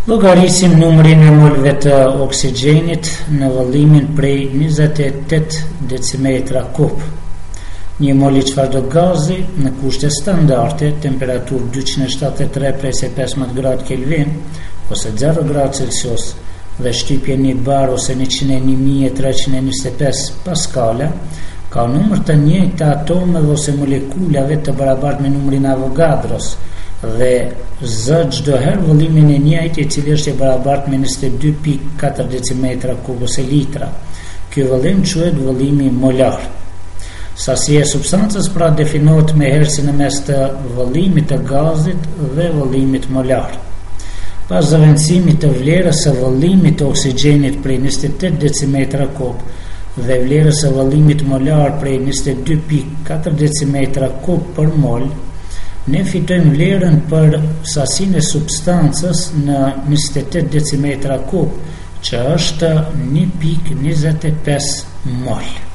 Llogarisim numrin e molëve të oksigjenit në vëllimin prej 28 decimetra kub. Një mol i çfarëdo gazi në kushte standarde, temperaturë 273 prej 15 gradë Kelvin ose 0 gradë Celsius dhe shtypje 1 bar ose 101.325 paskale, ka numër të njëjtë të atomeve ose molekulave të barabartë me numrin Avogadros dhe zë çdo herë vëllimin e njëjtë, i cili është i barabartë me 22.4 decimetra kub ose litra. Ky vëllim quhet vëllimi molar. Sasia e substancës pra definohet me hersin e mes të vëllimit të gazit dhe vëllimit molar. Pas zëvendësimit të vlerës së vëllimit të oksigjenit prej 28 decimetra kub dhe vlerës së vëllimit molar prej 22.4 decimetra kub për mol, ne fitojmë vlerën për sasinë e substancës në 28 decimetra kub, që është 1.25 mol.